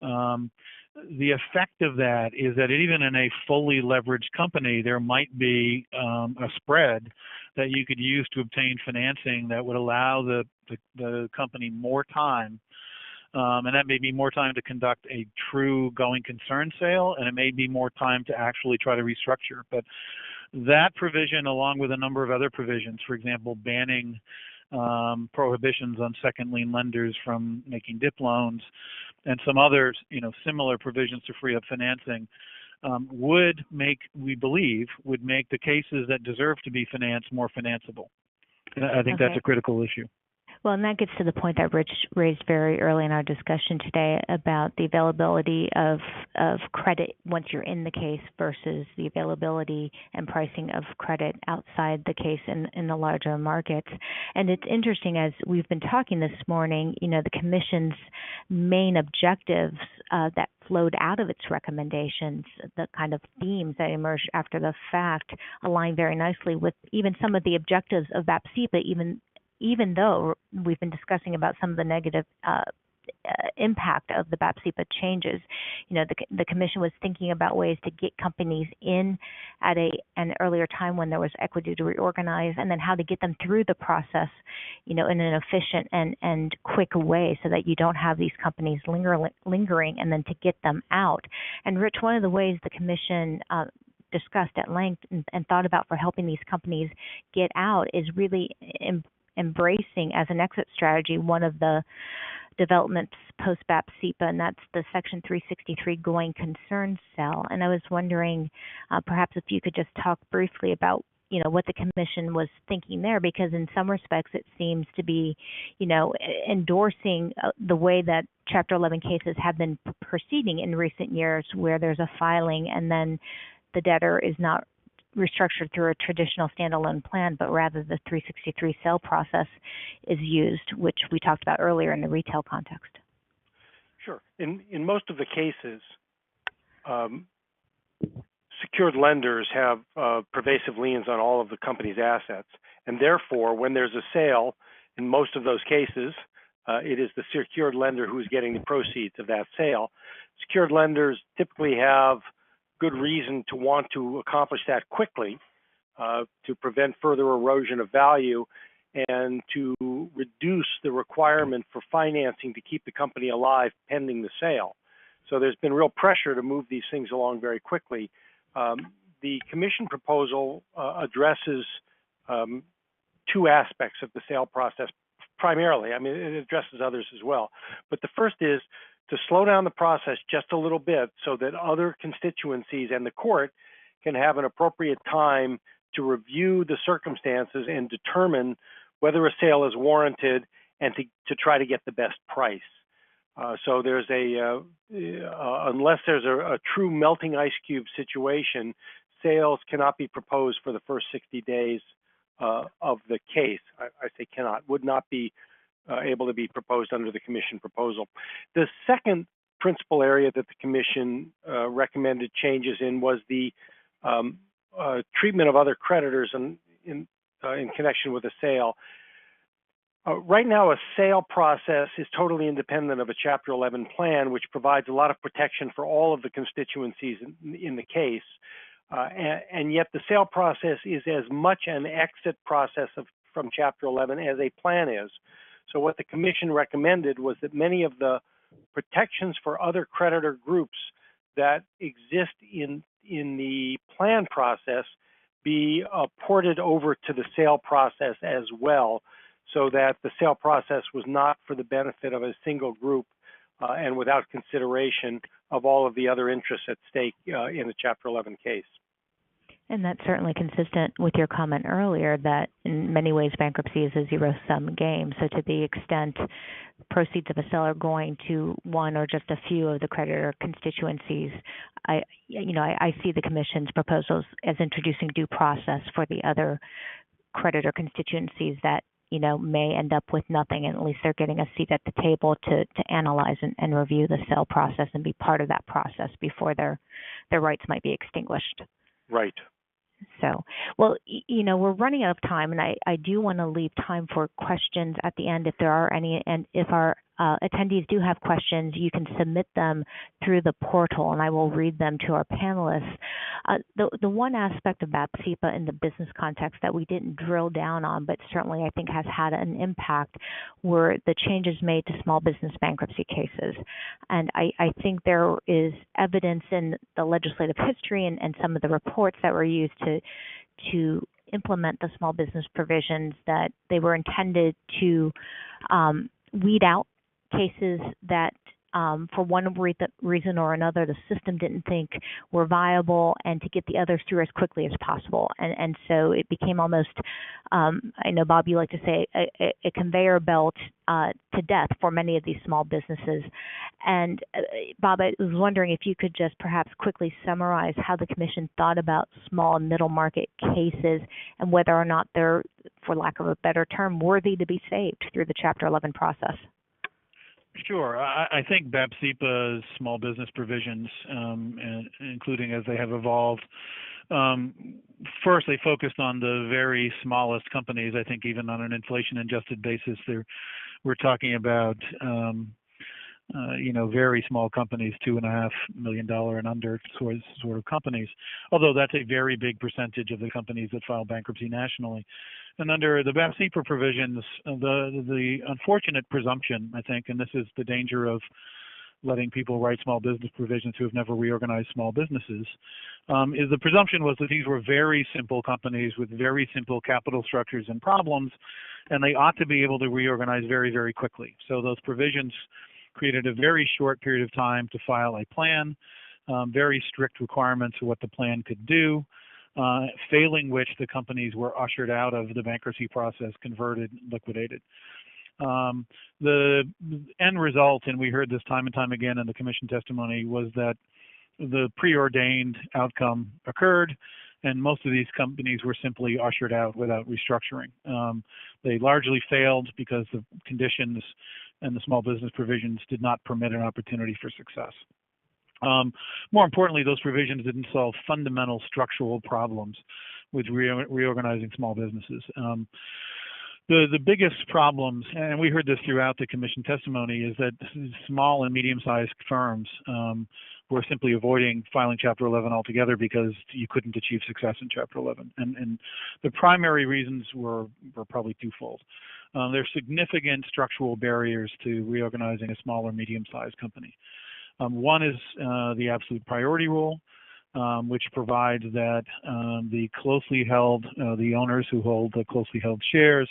The effect of that is that even in a fully leveraged company, there might be a spread that you could use to obtain financing that would allow the company more time. And that may be more time to conduct a true going concern sale, and it may be more time to actually try to restructure. But that provision, along with a number of other provisions, for example, banning prohibitions on second lien lenders from making DIP loans, and some other, similar provisions to free up financing, we believe, would make the cases that deserve to be financed more financeable. And I think that's a critical issue. Well, and that gets to the point that Rich raised very early in our discussion today about the availability of credit once you're in the case versus the availability and pricing of credit outside the case in the larger markets. And it's interesting, as we've been talking this morning, the Commission's main objectives that flowed out of its recommendations, the kind of themes that emerged after the fact, align very nicely with even some of the objectives of BAPCPA, even though we've been discussing about some of the negative impact of the BAPCPA changes. The Commission was thinking about ways to get companies in at an earlier time when there was equity to reorganize, and then how to get them through the process, in an efficient and quick way, so that you don't have these companies lingering, and then to get them out. And Rich, one of the ways the Commission discussed at length and thought about for helping these companies get out is really embracing as an exit strategy one of the developments post BAPCPA, and that's the Section 363 going concern cell. And I was wondering, perhaps if you could just talk briefly about what the Commission was thinking there, because in some respects it seems to be, endorsing the way that Chapter 11 cases have been proceeding in recent years, where there's a filing and then the debtor is not restructured through a traditional standalone plan, but rather the 363 sale process is used, which we talked about earlier in the retail context. Sure. In most of the cases, secured lenders have pervasive liens on all of the company's assets, and therefore, when there's a sale, in most of those cases, it is the secured lender who is getting the proceeds of that sale. Secured lenders typically have good reason to want to accomplish that quickly, to prevent further erosion of value and to reduce the requirement for financing to keep the company alive pending the sale. So there's been real pressure to move these things along very quickly. The Commission proposal addresses two aspects of the sale process primarily. I mean, it addresses others as well. But the first is to slow down the process just a little bit so that other constituencies and the court can have an appropriate time to review the circumstances and determine whether a sale is warranted and to try to get the best price. So there's unless there's a true melting ice cube situation, sales cannot be proposed for the first 60 days of the case. I say cannot, would not be able to be proposed under the Commission proposal. The second principal area that the Commission recommended changes in was the treatment of other creditors in connection with a sale. Right now, a sale process is totally independent of a Chapter 11 plan, which provides a lot of protection for all of the constituencies in the case. And yet the sale process is as much an exit process from Chapter 11 as a plan is. So what the Commission recommended was that many of the protections for other creditor groups that exist in the plan process be ported over to the sale process as well, so that the sale process was not for the benefit of a single group and without consideration of all of the other interests at stake in the Chapter 11 case. And that's certainly consistent with your comment earlier that in many ways bankruptcy is a zero-sum game. So to the extent proceeds of a sale are going to one or just a few of the creditor constituencies, I see the Commission's proposals as introducing due process for the other creditor constituencies that may end up with nothing, and at least they're getting a seat at the table to analyze and review the sale process and be part of that process before their rights might be extinguished. Right. So, well, we're running out of time, and I do want to leave time for questions at the end if there are any. And if our attendees do have questions, you can submit them through the portal, and I will read them to our panelists. The one aspect of BAPCPA in the business context that we didn't drill down on, but certainly I think has had an impact, were the changes made to small business bankruptcy cases. And I think there is evidence in the legislative history and some of the reports that were used to implement the small business provisions that they were intended to weed out cases that for one reason or another the system didn't think were viable, and to get the others through as quickly as possible. And so it became almost, I know, Bob, you like to say, a conveyor belt to death for many of these small businesses. And Bob, I was wondering if you could just perhaps quickly summarize how the Commission thought about small and middle market cases and whether or not they're, for lack of a better term, worthy to be saved through the Chapter 11 process. Sure. I think BAPCPA's small business provisions, including as they have evolved, first they focused on the very smallest companies. I think even on an inflation-adjusted basis, we're talking about very small companies, $2.5 million and under sort of companies. Although that's a very big percentage of the companies that file bankruptcy nationally. And under the BAPCPA provisions, the unfortunate presumption, I think, and this is the danger of letting people write small business provisions who have never reorganized small businesses, is the presumption was that these were very simple companies with very simple capital structures and problems, and they ought to be able to reorganize very, very quickly. So those provisions created a very short period of time to file a plan, very strict requirements of what the plan could do, failing which the companies were ushered out of the bankruptcy process, converted, liquidated. The end result, and we heard this time and time again in the Commission testimony, was that the preordained outcome occurred, and most of these companies were simply ushered out without restructuring. They largely failed because the conditions and the small business provisions did not permit an opportunity for success. More importantly, those provisions didn't solve fundamental structural problems with reorganizing small businesses. The biggest problems, and we heard this throughout the Commission testimony, is that small and medium-sized firms were simply avoiding filing Chapter 11 altogether because you couldn't achieve success in Chapter 11. And the primary reasons were probably twofold. There's significant structural barriers to reorganizing a small or medium-sized company. One is the absolute priority rule, which provides that the closely held, the owners who hold the closely held shares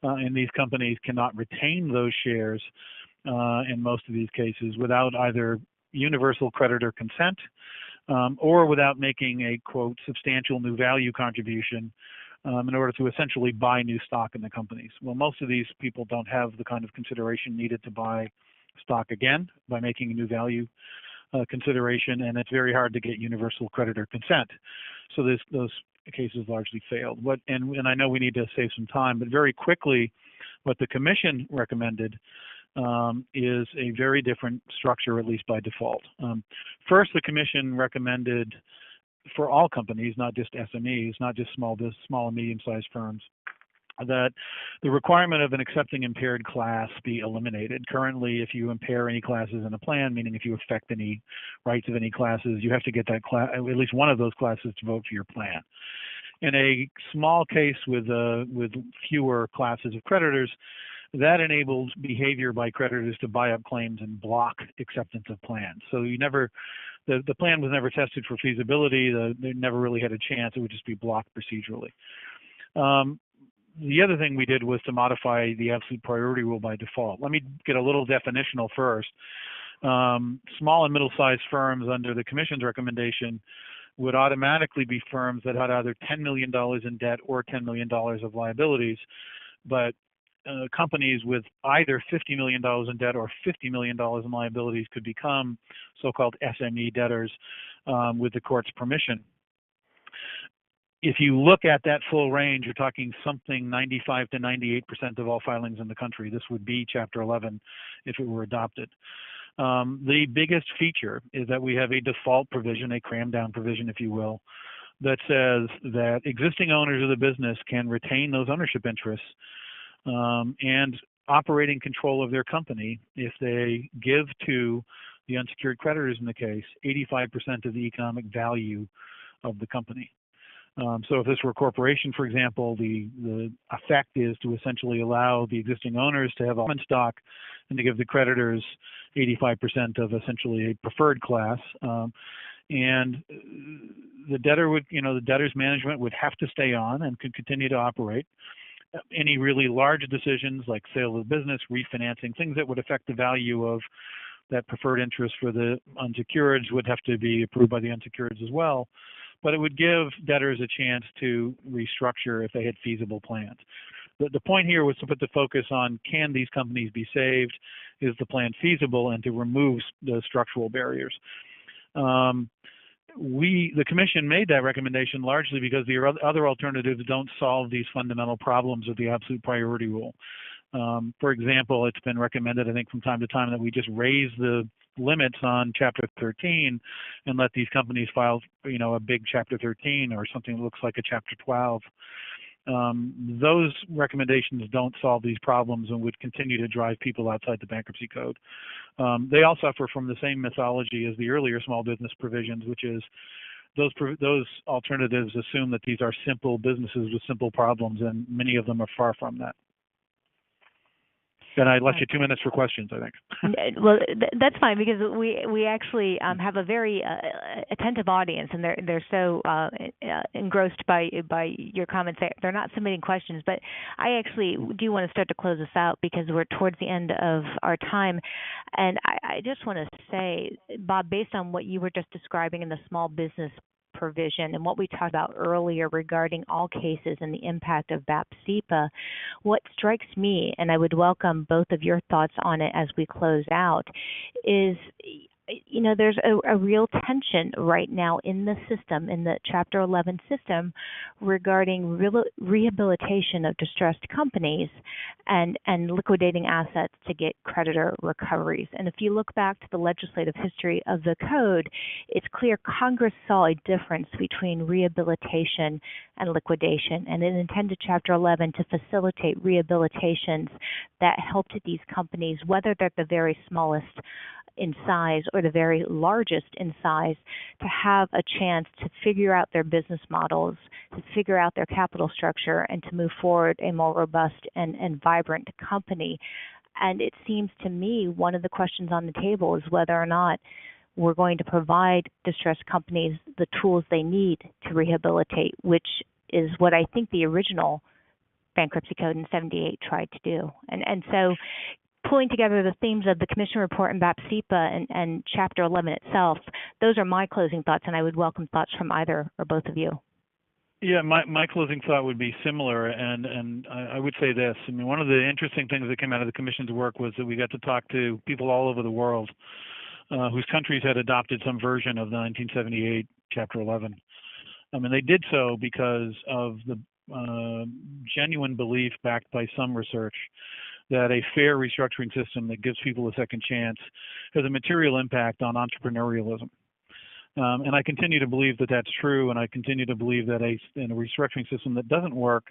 in these companies cannot retain those shares in most of these cases without either universal creditor consent or without making a, quote, substantial new value contribution in order to essentially buy new stock in the companies. Well, most of these people don't have the kind of consideration needed to buy stock again by making a new value consideration, and it's very hard to get universal creditor consent. So those cases largely failed. And I know we need to save some time, but very quickly, what the Commission recommended is a very different structure, at least by default. First, the Commission recommended for all companies, not just SMEs, not just small and medium-sized firms, that the requirement of an accepting impaired class be eliminated. Currently, if you impair any classes in a plan, meaning if you affect any rights of any classes, you have to get that class, at least one of those classes, to vote for your plan. In a small case with fewer classes of creditors, that enabled behavior by creditors to buy up claims and block acceptance of plans. So the plan was never tested for feasibility. They never really had a chance. It would just be blocked procedurally. The other thing we did was to modify the absolute priority rule by default. Let me get a little definitional first. Small and middle-sized firms under the Commission's recommendation would automatically be firms that had either $10 million in debt or $10 million of liabilities, but companies with either $50 million in debt or $50 million in liabilities could become so-called SME debtors with the court's permission. If you look at that full range, you're talking something 95 to 98% of all filings in the country. This would be Chapter 11 if it were adopted. The biggest feature is that we have a default provision, a cram down provision, if you will, that says that existing owners of the business can retain those ownership interests and operating control of their company if they give to the unsecured creditors in the case 85% of the economic value of the company. So if this were a corporation, for example, the effect is to essentially allow the existing owners to have common stock and to give the creditors 85% of essentially a preferred class. And the debtor would, the debtor's management would have to stay on and could continue to operate. Any really large decisions like sale of the business, refinancing, things that would affect the value of that preferred interest for the unsecureds would have to be approved by the unsecureds as well. But it would give debtors a chance to restructure if they had feasible plans. The point here was to put the focus on, can these companies be saved? Is the plan feasible? And to remove the structural barriers. The Commission made that recommendation largely because the other alternatives don't solve these fundamental problems with the absolute priority rule. For example, it's been recommended, I think, from time to time that we just raise the limits on Chapter 13 and let these companies file, a big Chapter 13 or something that looks like a Chapter 12. Those recommendations don't solve these problems and would continue to drive people outside the bankruptcy code. They all suffer from the same mythology as the earlier small business provisions, which is those alternatives assume that these are simple businesses with simple problems, and many of them are far from that. And I left you 2 minutes for questions, I think. Well, that's fine, because we actually have a very attentive audience, and they're so engrossed by your comments. They're not submitting questions, but I actually do want to start to close this out because we're towards the end of our time. And I just want to say, Bob, based on what you were just describing in the small business provision and what we talked about earlier regarding all cases and the impact of BAPCPA, what strikes me, and I would welcome both of your thoughts on it as we close out, is there's a real tension right now in the system, in the Chapter 11 system, regarding rehabilitation of distressed companies and liquidating assets to get creditor recoveries. And if you look back to the legislative history of the code, it's clear Congress saw a difference between rehabilitation and liquidation, and it intended Chapter 11 to facilitate rehabilitations that helped these companies, whether they're the very smallest in size or the very largest in size, to have a chance to figure out their business models, to figure out their capital structure, and to move forward a more robust and vibrant company. And it seems to me one of the questions on the table is whether or not we're going to provide distressed companies the tools they need to rehabilitate, which is what I think the original bankruptcy code in '78 tried to do. And so pulling together the themes of the Commission report and BAPCPA and Chapter 11 itself, those are my closing thoughts, and I would welcome thoughts from either or both of you. Yeah, my closing thought would be similar, and I would say this. I mean, one of the interesting things that came out of the Commission's work was that we got to talk to people all over the world whose countries had adopted some version of the 1978 Chapter 11. I mean, they did so because of the genuine belief, backed by some research, that a fair restructuring system that gives people a second chance has a material impact on entrepreneurialism. And I continue to believe that that's true, and I continue to believe that a restructuring system that doesn't work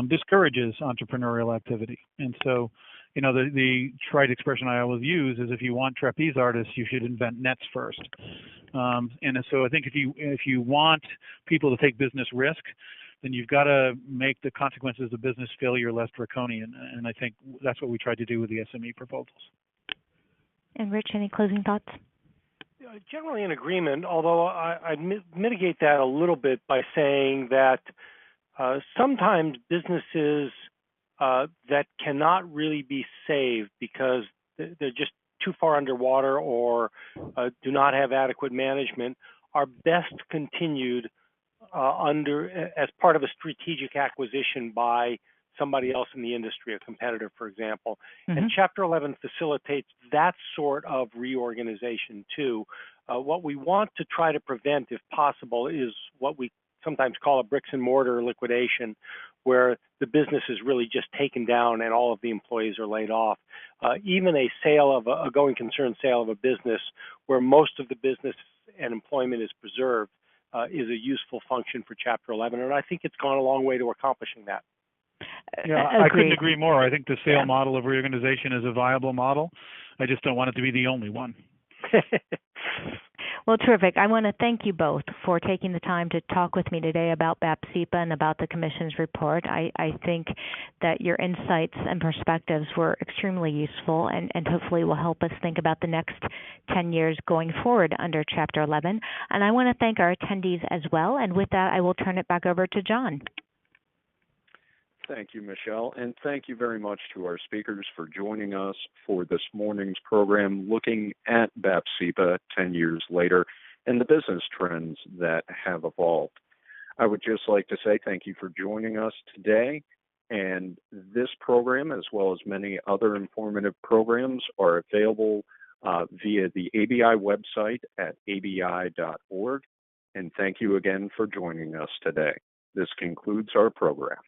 discourages entrepreneurial activity. And so, the trite expression I always use is, if you want trapeze artists, you should invent nets first. And so I think if you want people to take business risk, then you've got to make the consequences of business failure less draconian. And I think that's what we tried to do with the SME proposals. And Rich, any closing thoughts? Generally in agreement, although I'd mitigate that a little bit by saying that sometimes businesses that cannot really be saved because they're just too far underwater or do not have adequate management are best continued as part of a strategic acquisition by somebody else in the industry, a competitor, for example. Mm-hmm. And Chapter 11 facilitates that sort of reorganization too. What we want to try to prevent, if possible, is what we sometimes call a bricks and mortar liquidation, where the business is really just taken down and all of the employees are laid off. Even a sale of a going concern sale of a business where most of the business and employment is preserved is a useful function for Chapter 11, and I think it's gone a long way to accomplishing that. Yeah, I couldn't agree more. I think the sale model of reorganization is a viable model. I just don't want it to be the only one. Well, terrific. I want to thank you both for taking the time to talk with me today about BAPCPA and about the Commission's report. I think that your insights and perspectives were extremely useful and hopefully will help us think about the next 10 years going forward under Chapter 11. And I want to thank our attendees as well. And with that, I will turn it back over to John. Thank you, Michelle, and thank you very much to our speakers for joining us for this morning's program looking at BAPCPA 10 years later and the business trends that have evolved. I would just like to say thank you for joining us today, and this program, as well as many other informative programs, are available via the ABI website at abi.org, and thank you again for joining us today. This concludes our program.